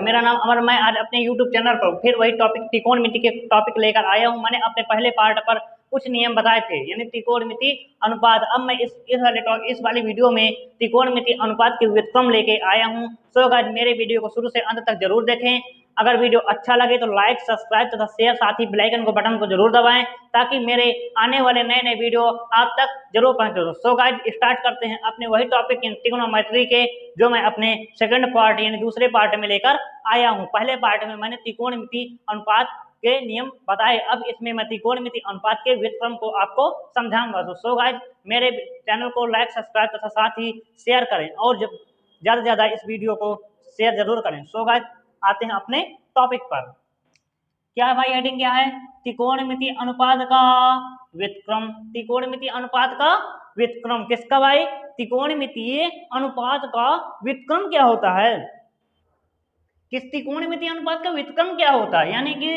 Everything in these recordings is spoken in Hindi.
मेरा नाम अमर। मैं आज अपने YouTube चैनल पर फिर वही टॉपिक त्रिकोणमिति के टॉपिक लेकर आया हूँ। मैंने अपने पहले पार्ट पर कुछ नियम बताए थे, यानी त्रिकोणमिति अनुपात। अब मैं इस वाली वीडियो में त्रिकोणमिति अनुपात के व्युत्क्रम लेके आया हूँ। सो गाइस, मेरे वीडियो को शुरू से अंत तक जरूर देखें। अगर वीडियो अच्छा लगे तो लाइक, सब्सक्राइब तथा शेयर, साथ ही बेल आइकन को बटन को जरूर दबाएं ताकि मेरे आने वाले नए नए वीडियो आप तक जरूर पहुंचे। सो गाइस, स्टार्ट करते हैं अपने वही टॉपिक त्रिकोणमिति के, जो मैं अपने सेकंड पार्ट यानी दूसरे पार्ट में लेकर आया हूं। पहले पार्ट में मैंने त्रिकोणमिति अनुपात के नियम बताए, अब इसमें मैं त्रिकोणमिति अनुपात के व्युत्क्रम को आपको समझाऊंगा। सो गाइस, मेरे चैनल को लाइक, सब्सक्राइब तथा साथ ही शेयर करें और ज्यादा से ज्यादा इस वीडियो को शेयर जरूर करें। सो गाइस, आते हैं अपने टॉपिक पर। क्या है भाई, हेडिंग क्या है? त्रिकोणमिति अनुपात का व्युत्क्रम। त्रिकोणमिति अनुपात का व्युत्क्रम किसका भाई? त्रिकोणमितीय अनुपात का व्युत्क्रम क्या होता है? किस त्रिकोणमिति अनुपात का व्युत्क्रम क्या होता है? यानी कि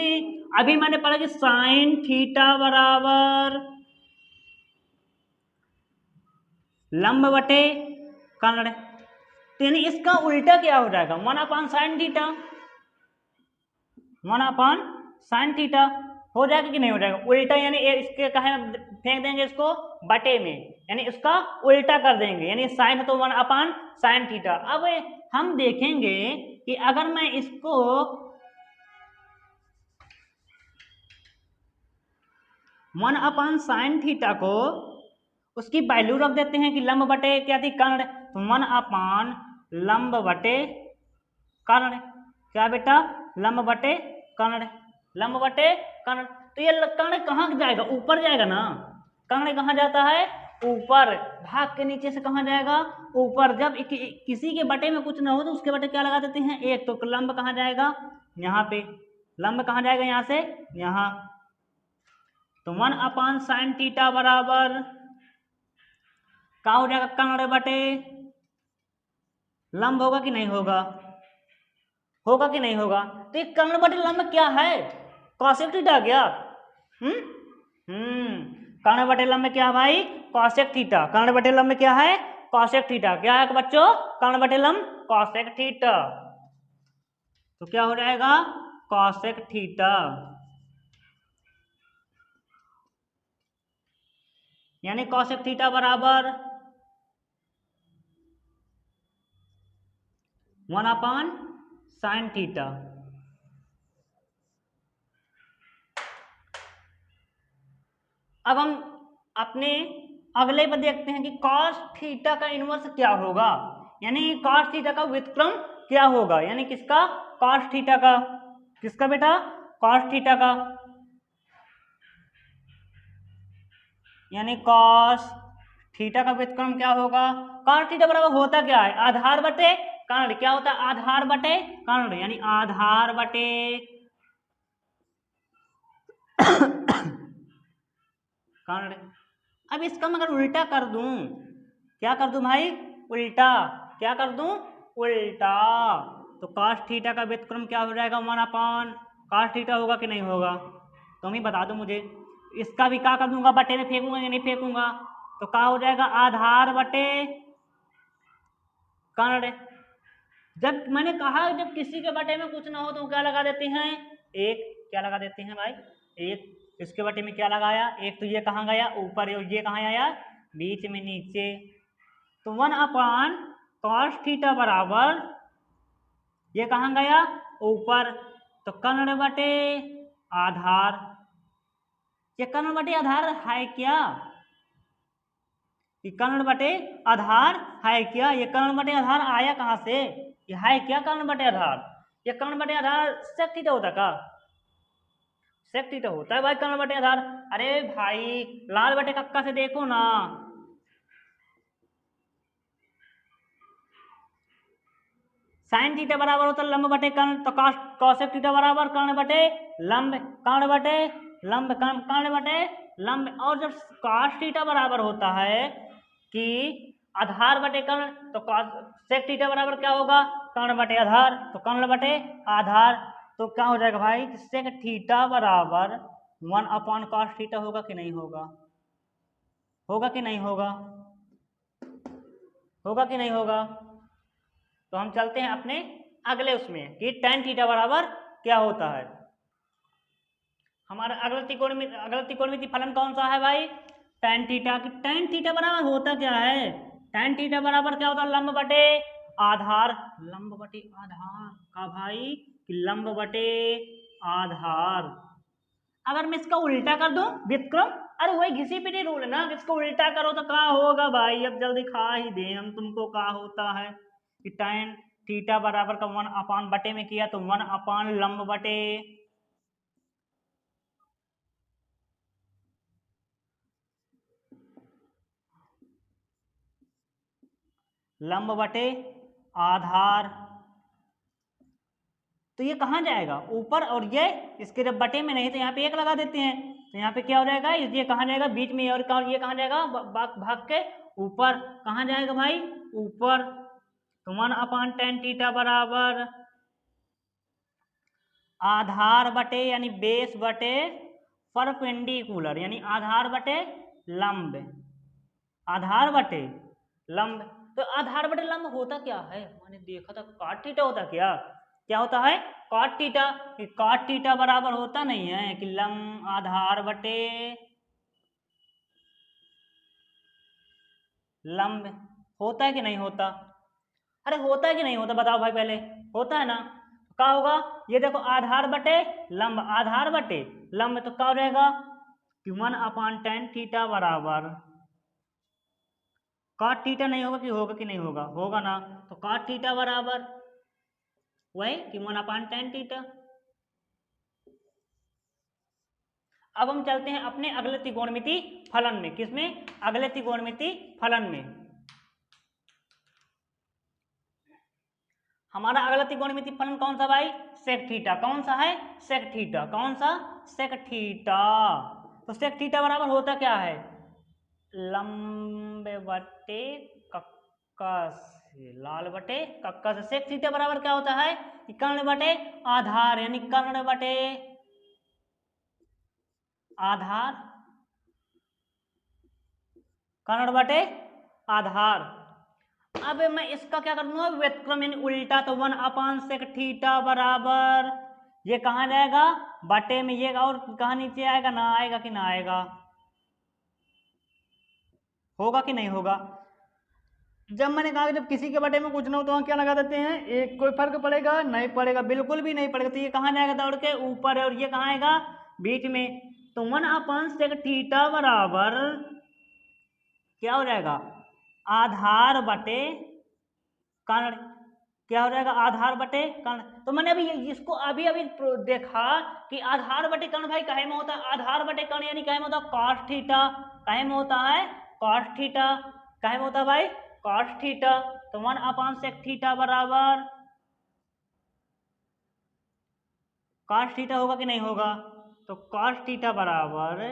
अभी मैंने पढ़ा कि साइन थीटा बराबर लंब बटे कर्ण, तो यानी इसका उल्टा क्या हो जाएगा? 1/sin थीटा, 1/sin थीटा हो जाएगा कि नहीं हो जाएगा? उल्टा यानी इसके कहे फेंक देंगे इसको बटे में, यानी इसका उल्टा कर देंगे, यानी साइन है तो 1/sin थीटा। अब हम देखेंगे कि अगर मैं इसको 1/sin थीटा को उसकी वैल्यू रख देते हैं कि लंब बटे क्या थी? कर्ण, तो 1/, लंब बटे कर्ण। क्या बेटा? लंब बटे कर्ण, लंब बटे कर्ण। तो ये कर्ण कहाँ जाएगा? ऊपर जाएगा ना। कर्ण कहाँ जाता है? ऊपर। भाग के नीचे से कहाँ जाएगा? ऊपर। जब किसी के बटे में कुछ ना हो तो उसके बटे क्या लगा देते हैं? एक। तो लंब कहाँ जाएगा? यहाँ पे। लंब कहाँ जाएगा? यहाँ से यहाँ। तो 1/sin थीटा बराबर क्या हो जाएगा? कर्ण बटे लंब होगा कि नहीं होगा? होगा कि नहीं होगा? तो ये कर्ण बटे लंब क्या है? कॉसेक थीटा क्या? कर्ण बटे लंब क्या भाई? Cosec theta. कर्ण बटे लंब क्या है? Cosec theta. क्या है बच्चों? कर्ण बटे लंब कॉसेक थीटा। तो क्या हो जाएगा? कॉसेक थीटा, यानी कॉसेक थीटा बराबर 1/sin थीटा। अब हम अपने अगले पर देखते हैं कि cos थीटा का इनवर्स क्या होगा, यानी cos थीटा का व्युत्क्रम क्या होगा। यानी किसका? cos थीटा का। किसका बेटा? cos थीटा का। यानी cos थीटा का व्युत्क्रम क्या होगा? cos थीटा बराबर होता क्या है? आधार बटे कर्ण। क्या होता है? आधार बटे कर्ण, यानी आधार बटे कर्ण। अब इसका मैं अगर उल्टा कर दूं, क्या कर दूं भाई? उल्टा। क्या कर दूं? उल्टा। तो cos थीटा का व्युत्क्रम क्या हो जाएगा? 1/cos थीटा होगा कि नहीं होगा? तुम ही बता दो मुझे। इसका भी क्या कर दूंगा? बटे में फेंकूंगा या नहीं फेंकूंगा? तो क्या हो जाएगा? आधार बटे कर्ण। जब मैंने कहा जब किसी के बटे में कुछ ना हो तो क्या लगा देते हैं? एक। क्या लगा देते हैं भाई? एक। इसके बटे में क्या लगाया? एक। तो ये कहाँ गया? ऊपर। ये कहाँ आया? बीच में नीचे। तो 1/cos थीटा बराबर ये कहाँ गया? ऊपर। तो कर्ण बटे आधार। ये कर्ण बटे आधार है क्या? ये कर्ण बटे आधार है क्या? ये कर्ण बटे आधार आया कहाँ से? ये है क्या कर्ण बटे आधार? ये कर्ण बटे आधार सेक थीटा होता का? सेक थीटा होता है भाई कर्ण बटे आधार। अरे भाई, लाल बटे कक्का से देखो ना। साइन थीटा बराबर होता है लंब बटे कर्ण, तो कॉसेक थीटा बराबर कर्ण बटे लंब, कर्ण बटे लंब, कर्ण बटे लंब। और जब cos थीटा बराबर होता है कि आधार बटे कर्ण, तो सेक थीटा बराबर क्या होगा? कर्ण बटे आधार। तो कर्ण बटे आधार, तो क्या हो जाएगा भाई? सेक थीटा बराबर 1/cos थीटा होगा कि नहीं होगा? होगा कि नहीं होगा? होगा कि नहीं होगा? तो हम चलते हैं अपने अगले उसमें कि tan थीटा बराबर क्या होता है। हमारा अगला त्रिकोणमिति फलन कौन सा है भाई, tan थीटा। कि tan थीटा बराबर होता क्या है, tan थीटा बराबर क्या होता है, लंब बटे आधार। लंब बटे आधार का भाई, कि लंब बटे आधार। अगर मैं इसका उल्टा कर दूं व्युत्क्रम, अरे वही घिसी पिटी रूल है ना, इसको उल्टा करो तो क्या होगा भाई, अब जल्दी खा ही दे हम तुमको। क्या होता है कि tan थीटा बराबर का 1 अपान बटे में किया तो 1 अपान लंब बटे आधार। तो ये कहाँ जाएगा ऊपर, और ये इसके जब बटे में नहीं तो यहाँ पे 1 लगा देते हैं, तो यहाँ पे क्या हो जाएगा, ये कहाँ जाएगा बीच में, और ये कहाँ जाएगा भाग के ऊपर। कहाँ जाएगा भाई ऊपर। तो 1 अपान tan थीटा बराबर आधार बटे यानी बेस बटे परपेंडिकुलर, यानी आधार बटे लंब। आधार बटे लंब। तो आधार बटे लंब होता क्या है, मैंने देखा था cot थीटा होता क्या, क्या होता है cot थीटा। cot थीटा बराबर होता नहीं है कि लंब आधार बटे लंब। होता है कि नहीं होता, अरे होता है कि नहीं होता बताओ भाई, पहले होता है ना। क्या होगा, ये देखो आधार बटे लंब, आधार बटे लंब, तो क्या रहेगा कि 1 अपान tan थीटा बराबर cot थीटा नहीं होगा, कि होगा कि नहीं होगा, होगा ना। तो cot थीटा बराबर वही कि 1 अपान tan थीटा। अब हम चलते हैं अपने अगले त्रिकोणमिति फलन में, किसमें, अगले त्रिकोणमिति फलन में। हमारा अगला त्रिकोणमिति फलन कौन सा भाई, सेक थीटा। कौन सा है, सेक थीटा। कौन सा, सेक थीटा। तो सेक थीटा बराबर होता क्या है, लंब बटे कक्कस, लाल बटे कक्कस। सेक थीटा बराबर क्या होता है, कर्ण बटे आधार, यानी कर्ण बटे आधार, कर्ण बटे आधार। अब मैं इसका क्या कर दूंगा व्युत्क्रम, यानी उल्टा। तो 1 अपान सेक थीटा बराबर ये कहाँ जाएगा बटे में, ये और कहाँ नीचे आएगा, ना आएगा कि ना आएगा, होगा कि नहीं होगा। जब मैंने कहा कि जब किसी के बटे में कुछ ना हो तो वहां क्या लगा देते हैं, एक कोई फर्क पड़ेगा नहीं पड़ेगा, बिल्कुल भी नहीं पड़ेगा। तो ये कहाँ जाएगा दौड़ के ऊपर है, और ये कहाँ आएगा बीच में। तो 1 अपान सेक थीटा बराबर क्या हो जाएगा, आधार बटे कर्ण। क्या हो जाएगा, आधार बटे कर्ण। तो मैंने अभी इसको अभी देखा कि आधार बटे कर्ण भाई काहे में होता है, आधार बटे कर्ण यानी काहे में होता है cos थीटा। काहे में होता है cos थीटा, काहे में होता है भाई cos थीटा। तो 1 अपान सेक थीटा बराबर cos थीटा होगा कि नहीं होगा। तो cos थीटा बराबर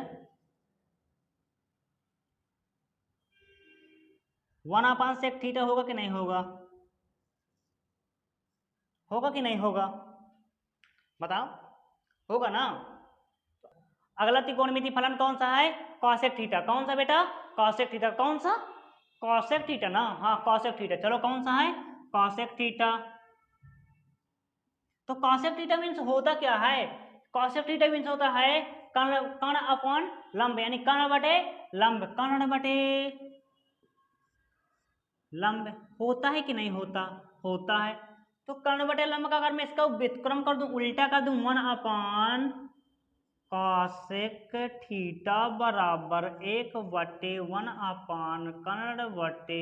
1 अपान सेक थीटा होगा कि नहीं होगा, होगा कि नहीं होगा, बताओ, होगा ना। अगला त्रिकोणमिति फलन कौन सा है, कॉसेक थीटा। कौन सा बेटा, कॉसेक थीटा। कौन सा, कॉसेक थीटा ना, हाँ कॉसेक थीटा। चलो कौन सा है, कॉसेक थीटा। तो कॉसेक थीटा मीन्स होता क्या है, कॉसेक थीटा मीन्स होता है कर्ण, कर्ण अपॉन लंब, यानी कर्ण बटे लंब, कर्ण बटे लंब। होता है कि नहीं होता, होता है। तो कर्ण बटे लंब का अगर मैं इसका व्युत्क्रम कर दूं, उल्टा कर दूं, 1 अपान कॉसेक थीटा बराबर 1/1 अपान कर्ण बटे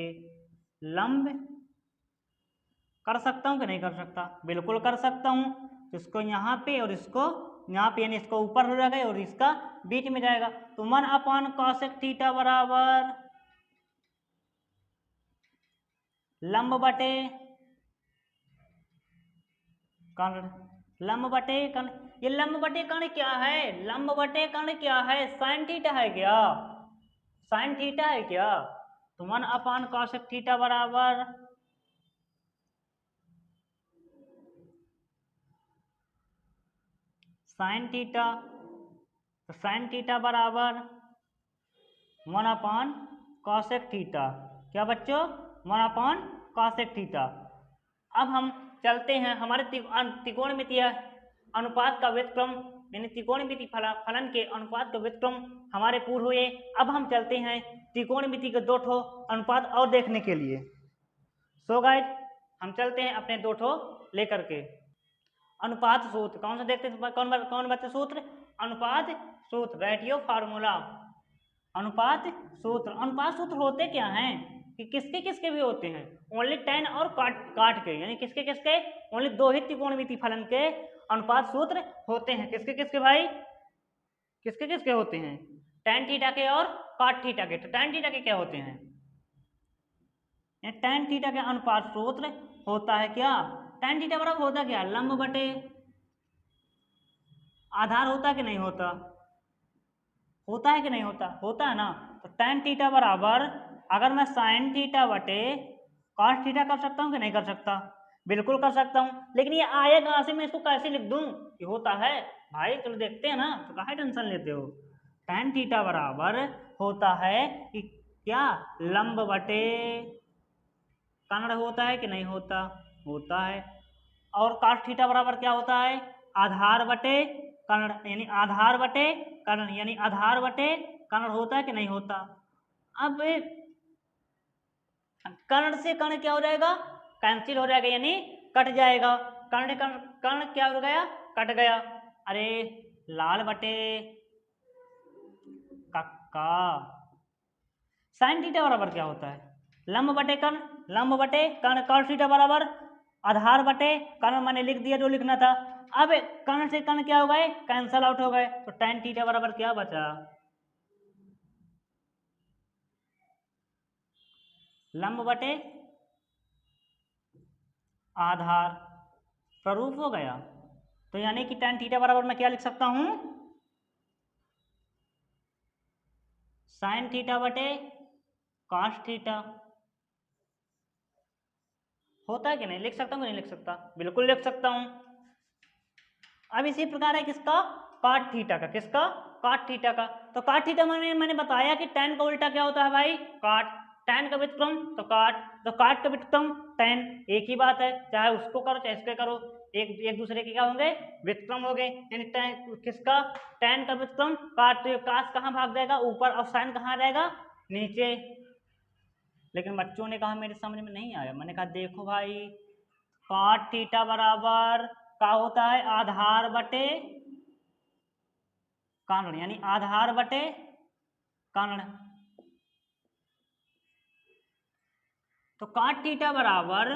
लंब। कर सकता हूं कि नहीं कर सकता, बिल्कुल कर सकता हूं। इसको यहाँ पे और इसको यहाँ पे, यानी इसको ऊपर हो जाएगा और इसका बीच में जाएगा। तो 1 अपान कॉसेक थीटा बराबर लंब बटे कर्ण, लंब बटे कर्ण। ये लंब बटे कर्ण क्या है, लंब बटे कर्ण क्या है, साइन थीटा है क्या, साइन थीटा है क्या। तो 1 अपान कॉसेक थीटा बराबर साइन थीटा। तो साइन थीटा बराबर 1 अपान कॉसेक थीटा। क्या बच्चों, 1 अपान कॉसेक थीटा। अब हम चलते हैं हमारे त्रिकोणमितीय अनुपात का व्युत्क्रम यानी त्रिकोणमिति फलन के अनुपात का व्युत्क्रम हमारे पूर्ण हुए। अब हम चलते हैं त्रिकोणमिति के दो ठो अनुपात और देखने के लिए। सो गाइस हम चलते हैं अपने दो ठो लेकर के। अनुपात सूत्र कौन सा देखते हैं, कौन बच्चे सूत्र? अनुपात सूत्र, रेटियो फार्मूला। अनुपात सूत्र होते क्या हैं कि किसके किसके भी होते हैं, ओनली tan और काट के, यानी किसके किसके? ओनली दो ही त्रिकोणमिति फलन के अनुपात सूत्र होते हैं। किसके किसके भाई? किसके किसके होते हैं? tan थीटा के और काट थीटा के। तो tan थीटा के क्या होते हैं? tan थीटा के अनुपात सूत्र होता है क्या? tan थीटा बराबर होता क्या? लंब बटे आधार होता है कि नहीं होता? होता है कि नहीं होता? होता है ना। तो tan थीटा बराबर, अगर मैं sin थीटा बटे cos थीटा कर सकता हूँ कि नहीं कर सकता? बिल्कुल कर सकता हूँ। लेकिन ये आया कहाँ से, मैं इसको कैसे लिख दूं? ये होता है भाई, चलो देखते हैं ना, तो काहे टेंशन लेते हो। tan थीटा बराबर होता है कि क्या? लंब बटे कर्ण होता है कि नहीं होता? होता है। और cos थीटा बराबर क्या होता है? आधार बटे कर्ण, यानी आधार बटे कर्ण, यानी आधार बटे कर्ण होता है कि नहीं होता? अब कर्ण से कर्ण क्या हो जाएगा? कैंसिल हो जाएगा, यानी कट जाएगा। कर्ण कर्ण कर्ण क्या हो गया? कट गया। अरे लाल बटे कक्का। साइन थीटा बराबर क्या होता है? लंब बटे कर्ण, लंब बटे कर्ण। cos थीटा बराबर आधार बटे कर्ण, मैंने लिख दिया जो लिखना था। अब कर्ण से कर्ण क्या हो गए? कैंसल आउट हो गए। तो tan थीटा बराबर क्या बचा? लंब बटे आधार, प्ररूप हो गया। तो यानी कि tan थीटा बराबर मैं क्या लिख सकता हूं? साइन थीटा बटे cos थीटा। होता है कि नहीं? लिख सकता हूं कि नहीं लिख सकता? बिल्कुल लिख सकता हूं। अब इसी प्रकार है किसका? काट थीटा का। किसका? काट थीटा का। तो काट थीटा मैंने बताया कि tan का उल्टा क्या होता है भाई? काट। tan का व्युत्क्रम तो काट, तो काट का व्युत्क्रम tan, एक ही बात है। चाहे उसको करो चाहे इसको करो, एक दूसरे के क्या होंगे? व्युत्क्रम हो गए। यानी किसका? tan का व्युत्क्रम काट। तो काट कहाँ भाग जाएगा? ऊपर, और साइन कहाँ रहेगा? नीचे। लेकिन बच्चों ने कहा मेरे समझ में नहीं आया। मैंने कहा देखो भाई, काट थीटा बराबर क्या होता है? आधार बटे कर्ण, यानी आधार बटे कर्ण। तो काट थीटा बराबर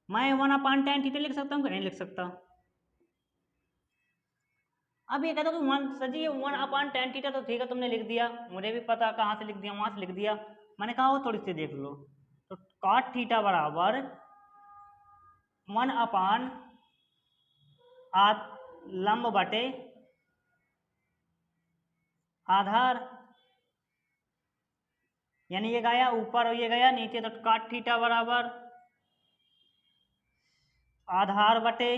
मैं 1/tan थीटा लिख सकता हूँ कि नहीं लिख सकता? अब ये कहता हूँ सर जी 1/tan थीटा तो ठीक है, तुमने लिख दिया, मुझे भी पता कहाँ से लिख दिया, वहां से लिख दिया। मैंने कहा वो थोड़ी सी देख लो। तो काट थीटा बराबर 1/, लंब बटे आधार, यानी ये गया ऊपर और ये गया नीचे। तो काट थीटा बराबर आधार बटे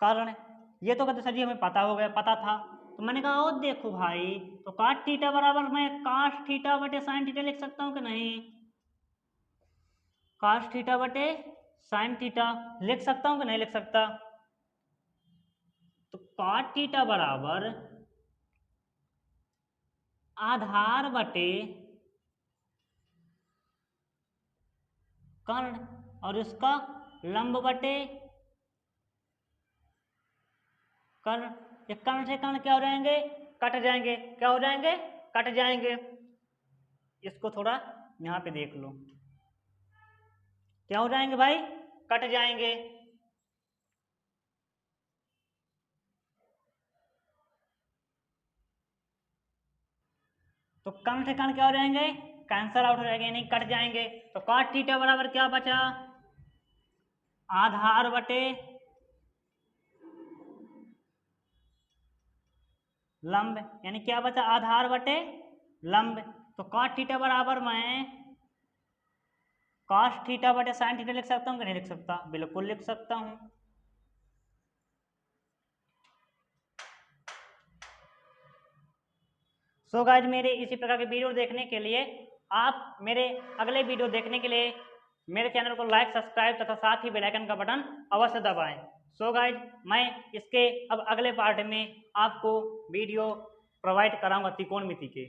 कर्ण। ये तो कहते सर जी हमें पता हो गया, पता था। तो मैंने कहा ओ देखो भाई, तो काट थीटा बराबर मैं काश थीटा बटे साइन थीटा लिख सकता हूँ कि नहीं? काश थीटा बटे साइन थीटा लिख सकता हूँ कि नहीं लिख सकता? तो काट थीटा बराबर आधार बटे कर्ण, और इसका लंब बटे कर्ण। ये कर्ण से कर्ण क्या हो जाएंगे? कट जाएंगे। क्या हो जाएंगे? कट जाएंगे। इसको थोड़ा यहां पे देख लो, क्या हो जाएंगे भाई? कट जाएंगे। तो कर्ण से कर्ण क्या हो जाएंगे? कैंसल आउट हो जाएंगे, यानी कट जाएंगे। तो cot थीटा बराबर क्या बचा? आधार बटे लंब, यानी क्या बचा? आधार बटे लंब। तो cot थीटा बराबर मैं cos थीटा बटे साइन थीटा लिख सकता हूँ कि नहीं लिख सकता? बिल्कुल लिख सकता हूँ। सो गाइज मेरे इसी प्रकार के वीडियो देखने के लिए आप मेरे अगले वीडियो देखने के लिए मेरे चैनल को लाइक, सब्सक्राइब तथा साथ ही बेल आइकन का बटन अवश्य दबाएं। सो गाइज, मैं इसके अब अगले पार्ट में आपको वीडियो प्रोवाइड कराऊंगा त्रिकोणमिति के।